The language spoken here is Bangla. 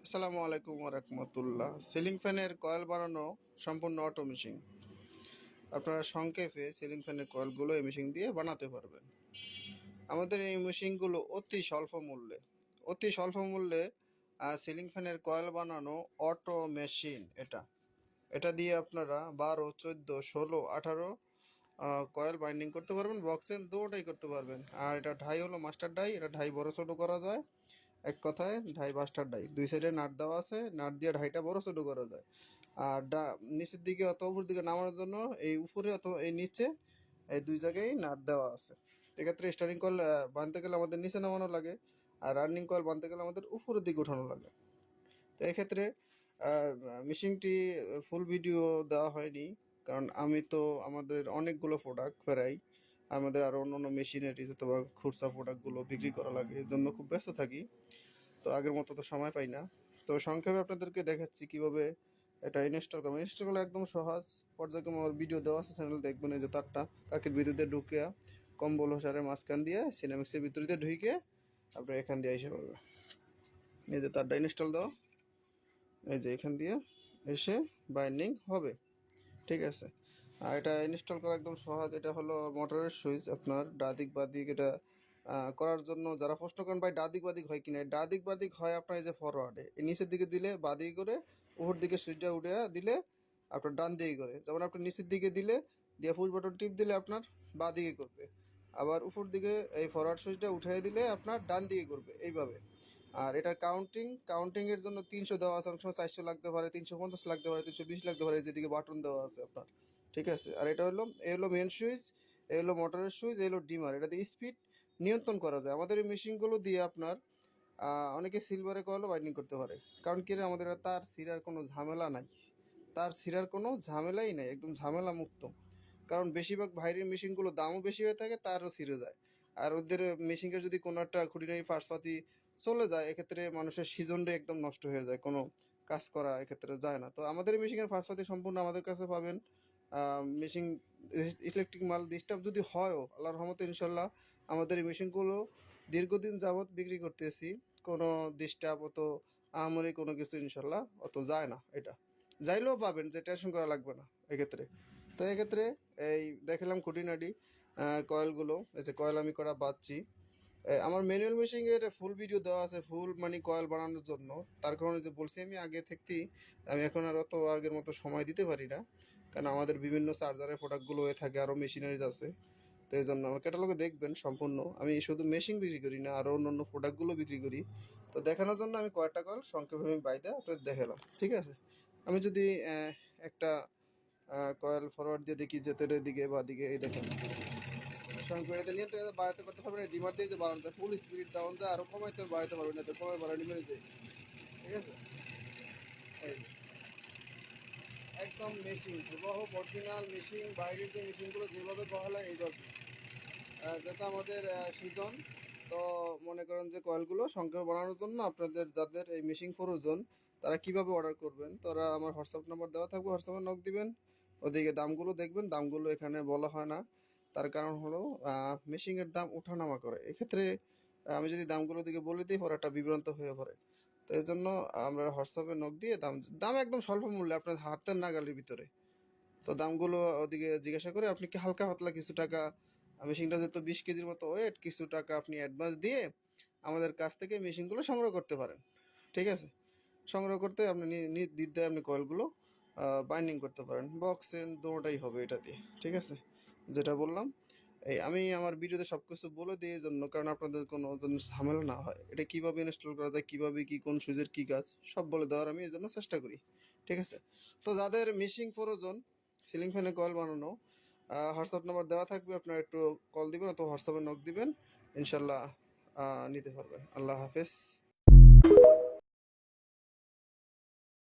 আসসালামু আলাইকুম ওয়া রাহমাতুল্লাহ। সিলিং ফ্যানের কয়েল বানানো সম্পূর্ণ অটো মেশিন। আপনারা সংক্ষেপে সিলিং ফ্যানের কয়েলগুলো এই মেশিন দিয়ে বানাতে পারবেন। আমাদের এই মেশিনগুলো অতি স্বল্প মূল্যে সিলিং ফ্যানের কয়েল বানানো অটো মেশিন। এটা দিয়ে আপনারা 12, 14, 16, 18 কয়েল বাইন্ডিং করতে পারবেন, বক্সেন দুটোটাই করতে পারবেন। আর এটা ঢাই হলো মাস্টার ডাই, এটা ঢাই বড় ছোটো করা যায়। এক কথায় ঢাই মাস্টার ডাই, দুই সাইডে নাট দেওয়া আছে, নাট দিয়ে ঢাইটা বড় ছোটো করা যায়। আর নিচের দিকে অথবা উপর দিকে নামানোর জন্য এই উপরে অথবা এই নিচে এই দুই জায়গায় নাট দেওয়া আছে। এক্ষেত্রে স্টারিং কয়েল বানতে গেলে আমাদের নিচে নামানো লাগে, আর রানিং কয়েল বানতে গেলে আমাদের উপরের দিকে উঠানো লাগে। তো এক্ষেত্রে মেশিনটি ফুল ভিডিও দেওয়া হয়নি, কারণ আমি তো আমাদের অনেকগুলো প্রোডাক্ট ফেরাই, আমাদের আরও অন্য অন্য মেশিনারিজ অথবা খুচরা প্রোডাক্টগুলো বিক্রি করা লাগে, এর জন্য খুব ব্যস্ত থাকি। তো আগের মতো তো সময় পাই না। তো সংক্ষেপে আপনাদেরকে দেখাচ্ছি কিভাবে এটা ইনস্টল করবেন। ইনস্টল করা একদম সহজ। পর্যায়ক্রমে আমার ভিডিও দেওয়া আছে, চ্যানেল দেখবেন। এই যে তারটা কাকের ভিতরে ঢুকে কম্বল হোসারের মাঝখান দিয়ে সিনেমিক্সের ভিতরে দিয়ে ঢুকে আপনার এখান দিয়ে এসে পড়বে। এই যে তারটা ইনস্টল দেওয়া, এই যে এখান দিয়ে এসে বাইন্ডিং হবে। ঠিক আছে। আর এটা ইনস্টল করা একদম সহজ। এটা হলো মোটরের সুইচ, আপনার ডাদিক বাদিক এটা করার জন্য যারা প্রশ্ন করেন ভাই ডাদিক বাদিক হয় কিনা, ডাদিক বাদিক হয় আপনার এই যে ফরওয়ার্ডে এই নিচের দিকে দিলে বাদিক করে, উপর দিকে সুইচটা উঠে দিলে আপনার ডান দিকে করে। যেমন আপনি নিচের দিকে দিলে দিয়ে পুশ বাটন টিপ দিলে আপনার বাঁ দিকে করবে, আবার উপর দিকে এই ফরওয়ার্ড সুইচটা উঠিয়ে দিলে আপনার ডান দিকে করবে, এইভাবে। আর এটার কাউন্টিংয়ের জন্য 300 দেওয়া আছে, অনেক সময় 400 লাগতে পারে, 350 লাগতে পারে, 320 লাগতে পারে, যেদিকে বাটন দেওয়া আছে আপনার। ঠিক আছে। আর এটা হলো মেন সুইচ, এই হলো মোটরের সুইচ, এই হলো ডিমার। এটা দিয়ে স্পিড নিয়ন্ত্রণ করা যায়। আমাদের এই মেশিনগুলো দিয়ে আপনার অনেকে সিলভারে কয়েলও বাইন্ডিং করতে পারে, কারণ কি আমাদের তার সিরার কোনো ঝামেলা নাই, তার সিরার কোনো ঝামেলাই নাই, একদম ঝামেলা মুক্ত। কারণ বেশিরভাগ বাইরের মেশিনগুলো দামও বেশি হয়ে থাকে, তারও ছিঁড়ে যায়। আর ওদের মেশিনের যদি কোনো একটা খুঁটিনাটি ফাঁসপাতি চলে যায়, এক্ষেত্রে মানুষের সিজনটা একদম নষ্ট হয়ে যায়, কোনো কাজ করা এক্ষেত্রে যায় না। তো আমাদের মেশিনের ফাঁসপাতি সম্পূর্ণ আমাদের কাছে পাবেন। মেশিন ইলেকট্রিক মাল ডিস্টার্ব যদি হয়ও, আল্লাহর রহমতে ইনশাল্লাহ আমাদের এই মেশিনগুলো দীর্ঘদিন যাবৎ বিক্রি করতেছি, কোনো ডিস্টার্ব অত আহামরি কোনো কিছু ইনশাল্লাহ অত যায় না। এটা যাইলেও পাবেন, যে টেনশন করা লাগবে না এক্ষেত্রে। তো এক্ষেত্রে এই দেখালাম খুঁটিনাটি কয়েলগুলো। এই যে কয়েল আমি করা বাঁচছি, আমার ম্যানুয়াল মেশিনের ফুল ভিডিও দেওয়া আছে, ফুল মানে কয়েল বানানোর জন্য। তার কারণে যে বলছি আমি আগে থেকেই, আমি এখন আর অত আগের মতো সময় দিতে পারি না, কারণ আমাদের বিভিন্ন চার্জারের প্রোডাক্টগুলো হয়ে থাকে, আরও মেশিনারিজ আছে। তো এই জন্য আমার ক্যাটালগে দেখবেন সম্পূর্ণ, আমি শুধু মেশিন বিক্রি করি না, আরও অন্য অন্য প্রোডাক্টগুলো বিক্রি করি। তো দেখানোর জন্য আমি কয়েকটা কয়েল সংক্ষেপে আমি বাইরে আপনাদের দেখালাম। ঠিক আছে। আমি যদি একটা কয়েল ফরওয়ার্ড দিয়ে দেখি যে তেলের দিকে বা দিকে, এই দেখেন এটা নিয়ে তো বাড়াতে করতে পারবেন। ডিমার দিয়ে যে বাড়ানো যায়, ফুল স্পিড ডাউন যায়, আরও কমাইতে বাড়াতে পারবেন না, তো কমাই বাড়ানি মেরে যায়। ঠিক আছে। এই একদম মেশিন হুবহু অরিজিনাল মেশিন, বাইরের যে মেশিনগুলো যেভাবে গহলায় এইভাবে যাতে আমাদের সিজন। তো মনে করেন যে কয়েলগুলো সংক্ষেপে বানানোর জন্য আপনাদের যাদের এই মেশিন প্রয়োজন, তারা কিভাবে অর্ডার করবেন, তারা আমার হোয়াটসঅ্যাপ নাম্বার দেওয়া থাকবে, হোয়াটসঅ্যাপে নক দিবেন। ওদিকে দামগুলো দেখবেন, দামগুলো এখানে বলা হয় না, তার কারণ হলো মেশিনের দাম ওঠানামা করে। এক্ষেত্রে আমি যদি দামগুলো দিকে বলে দিই, পরে একটা বিভ্রান্ত হয়ে পড়ে। তো এই জন্য আমরা হোয়াটসঅ্যাপে নক দিয়ে দাম দাম একদম স্বল্প মূল্যে আপনার হাতের নাগালের ভিতরে। তো দামগুলো ওদিকে জিজ্ঞাসা করে আপনি কি হালকা পাতলা কিছু টাকা, মেশিনটা যেহেতু 20 কেজির মতো ওয়েট, কিছু টাকা আপনি অ্যাডভান্স দিয়ে আমাদের কাছ থেকে মেশিনগুলো সংগ্রহ করতে পারেন। ঠিক আছে। সংগ্রহ করতে আপনি নির্দ্বিধায় আপনি কয়েলগুলো বাইন্ডিং করতে পারেন, বক্স এন্ড দুটোটাই হবে এটা দিয়ে। ঠিক আছে। যেটা বললাম, এই আমি আমার ভিডিওতে সব কিছু বলে দিই এই জন্য, কারণ আপনাদের কোনো যেন ঝামেলা না হয়। এটা কীভাবে ইনস্টল করা যায়, কীভাবে কী কোন সুইচের কী কাজ, সব বলে দেওয়ার আমি এই জন্য চেষ্টা করি। ঠিক আছে। তো যাদের মেশিন প্রয়োজন সিলিং ফ্যানে কয়েল বানানো, হোয়াটসঅ্যাপ নাম্বার দেওয়া থাকবে, আপনারা একটু কল দিবেন অথবা হোয়াটসঅ্যাপে নক দিবেন, ইনশাল্লাহ নিতে পারবেন। আল্লাহ হাফেজ।